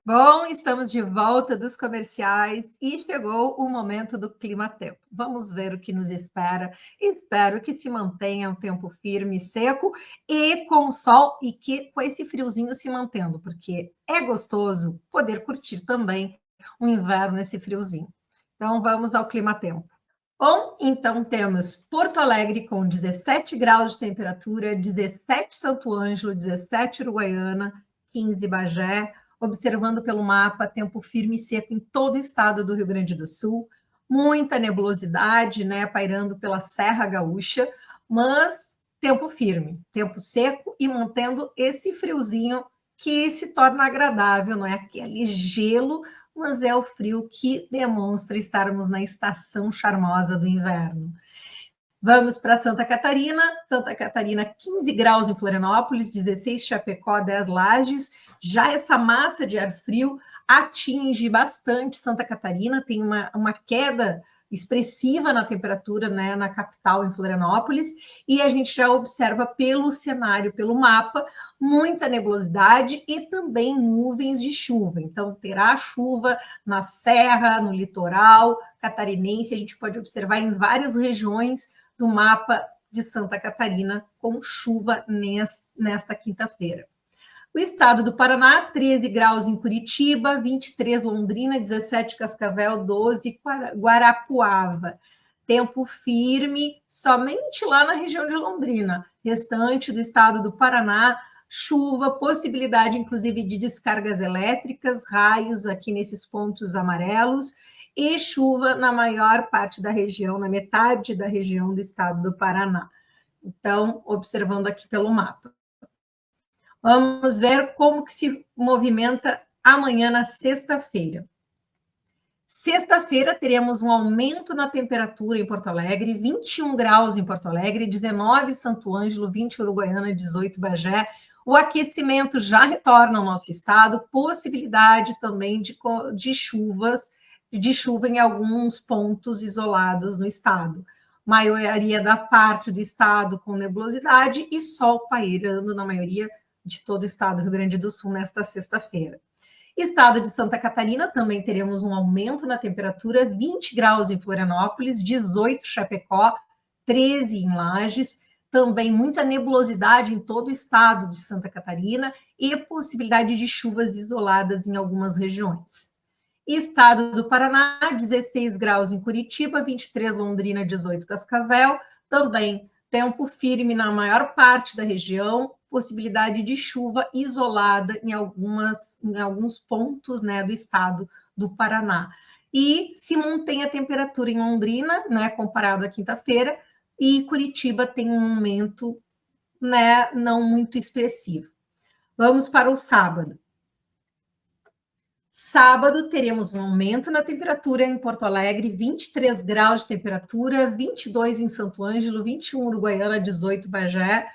Speaker 1: Bom, estamos de volta dos comerciais e chegou o momento do Clima-Tempo. Vamos ver o que nos espera. Espero que se mantenha um tempo firme e seco e com sol e que com esse friozinho se mantendo, porque é gostoso poder curtir também o inverno nesse friozinho. Então vamos ao Clima-Tempo. Bom, então temos Porto Alegre com 17 graus de temperatura, 17 Santo Ângelo, 17 Uruguaiana, 15 Bagé, observando pelo mapa, tempo firme e seco em todo o estado do Rio Grande do Sul, muita nebulosidade, né, pairando pela Serra Gaúcha, mas tempo firme, tempo seco e mantendo esse friozinho que se torna agradável, não é aquele gelo, mas é o frio que demonstra estarmos na estação charmosa do inverno. Vamos para Santa Catarina, 15 graus em Florianópolis, 16 Chapecó, 10 Lages. Já essa massa de ar frio atinge bastante Santa Catarina, tem uma queda expressiva na temperatura, né, na capital, em Florianópolis, e a gente já observa pelo cenário, pelo mapa, muita nebulosidade e também nuvens de chuva. Então, terá chuva na serra, no litoral catarinense, a gente pode observar em várias regiões do mapa de Santa Catarina com chuva nesta quinta-feira. O estado do Paraná, 13 graus em Curitiba, 23 Londrina, 17 Cascavel, 12 Guarapuava. Tempo firme somente lá na região de Londrina. Restante do estado do Paraná, chuva, possibilidade inclusive de descargas elétricas, raios aqui nesses pontos amarelos e chuva na maior parte da região, na metade da região do estado do Paraná. Então, observando aqui pelo mapa. Vamos ver como que se movimenta amanhã, na sexta-feira. Sexta-feira teremos um aumento na temperatura em Porto Alegre, 21 graus em Porto Alegre, 19 em Santo Ângelo, 20 em Uruguaiana, 18 em Bagé. O aquecimento já retorna ao nosso estado, possibilidade também de chuva em alguns pontos isolados no estado. Maioria da parte do estado com nebulosidade e sol pairando na maioria de todo o estado do Rio Grande do Sul nesta sexta-feira. Estado de Santa Catarina, também teremos um aumento na temperatura, 20 graus em Florianópolis, 18 em Chapecó, 13 em Lages, também muita nebulosidade em todo o estado de Santa Catarina e possibilidade de chuvas isoladas em algumas regiões. Estado do Paraná, 16 graus em Curitiba, 23 Londrina, 18 Cascavel, também tempo firme na maior parte da região, possibilidade de chuva isolada em alguns pontos, né, do estado do Paraná. E se mantém a temperatura em Londrina, né, comparado à quinta-feira, e Curitiba tem um aumento, né, não muito expressivo. Vamos para o sábado. Sábado teremos um aumento na temperatura em Porto Alegre, 23 graus de temperatura, 22 em Santo Ângelo, 21 em Uruguaiana, 18 em Bagé.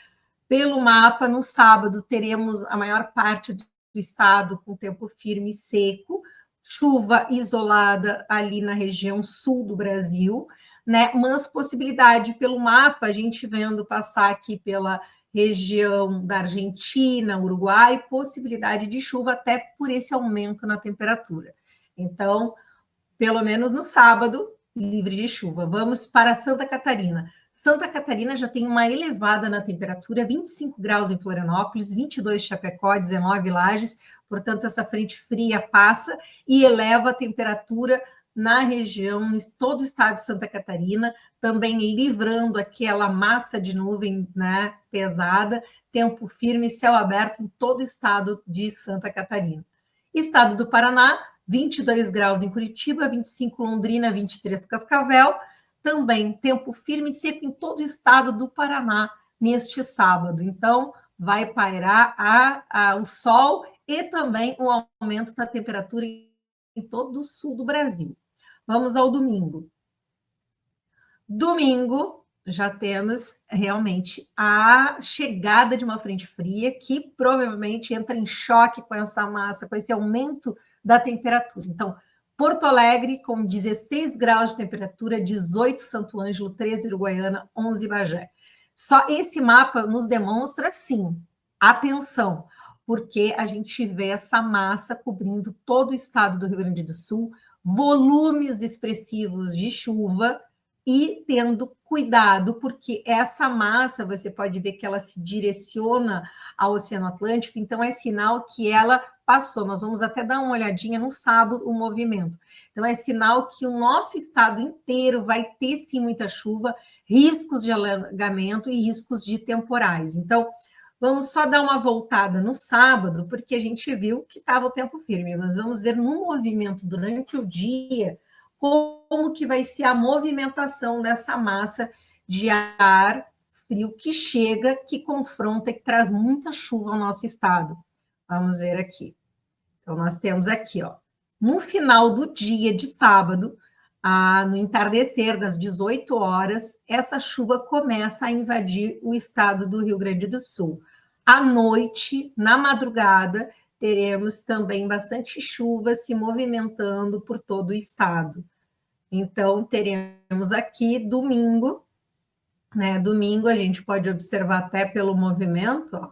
Speaker 1: Pelo mapa, no sábado, teremos a maior parte do estado com tempo firme e seco, chuva isolada ali na região sul do Brasil, né? Mas possibilidade pelo mapa, a gente vendo passar aqui pela região da Argentina, Uruguai, possibilidade de chuva até por esse aumento na temperatura. Então, pelo menos no sábado, livre de chuva. Vamos para Santa Catarina. Santa Catarina já tem uma elevada na temperatura, 25 graus em Florianópolis, 22 em Chapecó, 19 em Lages, portanto, essa frente fria passa e eleva a temperatura na região, em todo o estado de Santa Catarina, também livrando aquela massa de nuvem, né, pesada, tempo firme, céu aberto em todo o estado de Santa Catarina. Estado do Paraná, 22 graus em Curitiba, 25 em Londrina, 23 em Cascavel, também tempo firme e seco em todo o estado do Paraná neste sábado. Então, vai pairar o sol e também o aumento da temperatura em todo o sul do Brasil. Vamos ao domingo. Domingo, já temos realmente a chegada de uma frente fria que provavelmente entra em choque com essa massa, com esse aumento da temperatura. Então, Porto Alegre com 16 graus de temperatura, 18 Santo Ângelo, 13 Uruguaiana, 11 Bagé. Só esse mapa nos demonstra, sim, atenção, porque a gente vê essa massa cobrindo todo o estado do Rio Grande do Sul, volumes expressivos de chuva e tendo cuidado, porque essa massa, você pode ver que ela se direciona ao Oceano Atlântico, então é sinal que ela passou. Nós vamos até dar uma olhadinha no sábado, o movimento. Então é sinal que o nosso estado inteiro vai ter, sim, muita chuva, riscos de alagamento e riscos de temporais. Então, vamos só dar uma voltada no sábado, porque a gente viu que estava o tempo firme, mas vamos ver no movimento durante o dia como que vai ser a movimentação dessa massa de ar frio que chega, que confronta e que traz muita chuva ao nosso estado. Vamos ver aqui. Então, nós temos aqui, ó, no final do dia de sábado, no entardecer das 18 horas, essa chuva começa a invadir o estado do Rio Grande do Sul. À noite, na madrugada, teremos também bastante chuva se movimentando por todo o estado. Então, teremos aqui domingo, né? Domingo a gente pode observar até pelo movimento, ó.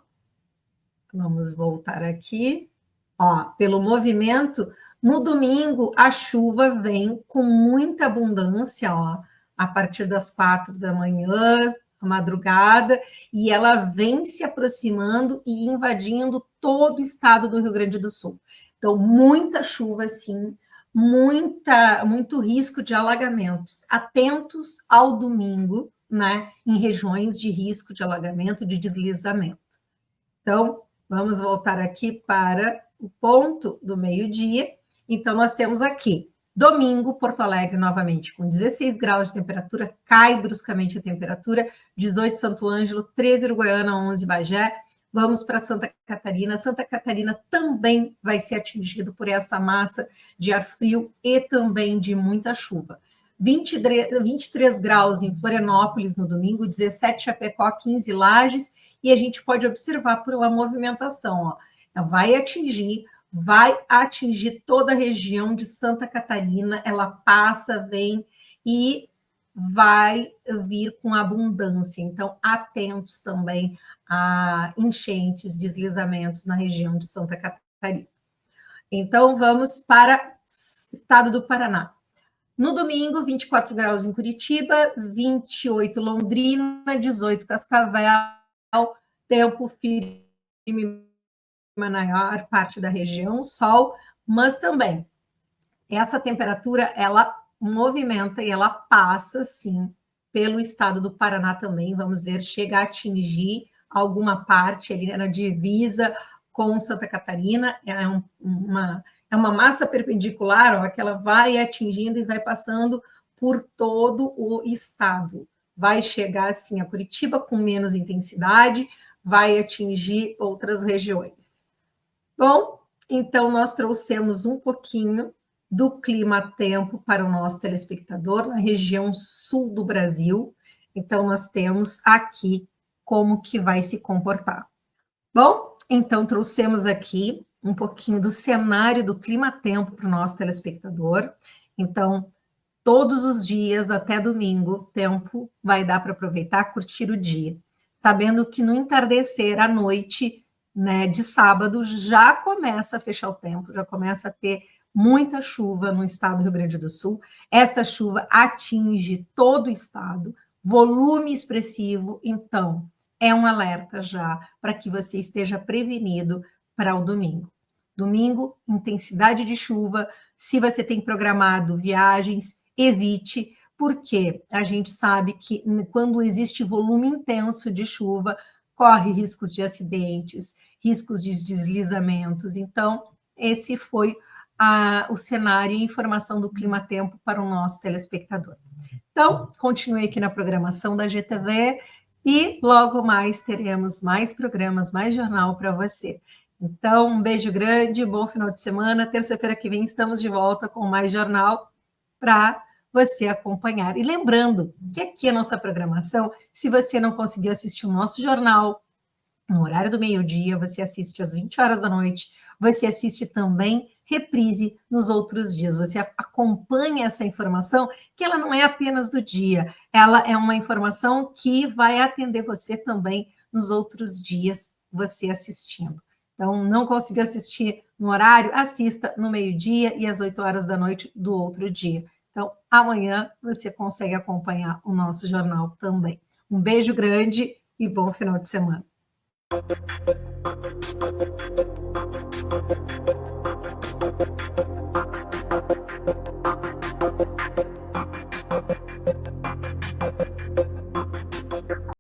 Speaker 1: Vamos voltar aqui. Ó, pelo movimento, no domingo a chuva vem com muita abundância, ó, a partir das 4 da manhã, a madrugada, e ela vem se aproximando e invadindo todo o estado do Rio Grande do Sul. Então, muita chuva, sim, muito risco de alagamentos. Atentos ao domingo, né, em regiões de risco de alagamento, de deslizamento. Então, vamos voltar aqui para o ponto do meio-dia. Então, nós temos aqui, domingo, Porto Alegre, novamente, com 16 graus de temperatura, cai bruscamente a temperatura, 18 Santo Ângelo, 13 Uruguaiana, 11 Bagé. Vamos para Santa Catarina. Santa Catarina também vai ser atingido por essa massa de ar frio e também de muita chuva. 23 graus em Florianópolis no domingo, 17 em Chapecó, 15 Lages, e a gente pode observar pela movimentação, ó, vai atingir toda a região de Santa Catarina, ela passa, vem e vai vir com abundância. Então, atentos também a enchentes, deslizamentos na região de Santa Catarina. Então, vamos para o estado do Paraná. No domingo, 24 graus em Curitiba, 28 Londrina, 18 Cascavel, tempo firme na maior parte da região, sol, mas também essa temperatura, ela movimenta e ela passa, sim, pelo estado do Paraná também, vamos ver, chega a atingir alguma parte ali na divisa com Santa Catarina, é uma massa perpendicular, ó, que ela vai atingindo e vai passando por todo o estado. Vai chegar, assim, a Curitiba com menos intensidade, vai atingir outras regiões. Bom, então nós trouxemos um pouquinho do clima-tempo para o nosso telespectador na região sul do Brasil. Então, nós temos aqui como que vai se comportar. Bom, então trouxemos aqui um pouquinho do cenário do clima-tempo para o nosso telespectador. Então, todos os dias, até domingo, o tempo vai dar para aproveitar, curtir o dia. Sabendo que no entardecer, à noite, né, de sábado, já começa a fechar o tempo, já começa a ter muita chuva no estado do Rio Grande do Sul. Essa chuva atinge todo o estado, volume expressivo, então é um alerta já para que você esteja prevenido para o domingo. Domingo, intensidade de chuva. Se você tem programado viagens, evite, porque a gente sabe que quando existe volume intenso de chuva, corre riscos de acidentes, riscos de deslizamentos. Então, esse foi o cenário e informação do clima-tempo para o nosso telespectador. Então, continue aqui na programação da GTV e logo mais teremos mais programas, mais jornal para você. Então, um beijo grande, bom final de semana. Terça-feira que vem estamos de volta com mais jornal para você acompanhar. E lembrando que aqui a nossa programação, se você não conseguiu assistir o nosso jornal no horário do meio-dia, você assiste às 20 horas da noite, você assiste também reprise nos outros dias. Você acompanha essa informação, que ela não é apenas do dia, ela é uma informação que vai atender você também nos outros dias, você assistindo. Então, não conseguiu assistir no horário, assista no meio-dia e às 8 horas da noite do outro dia. Então, amanhã você consegue acompanhar o nosso jornal também. Um beijo grande e bom final de semana.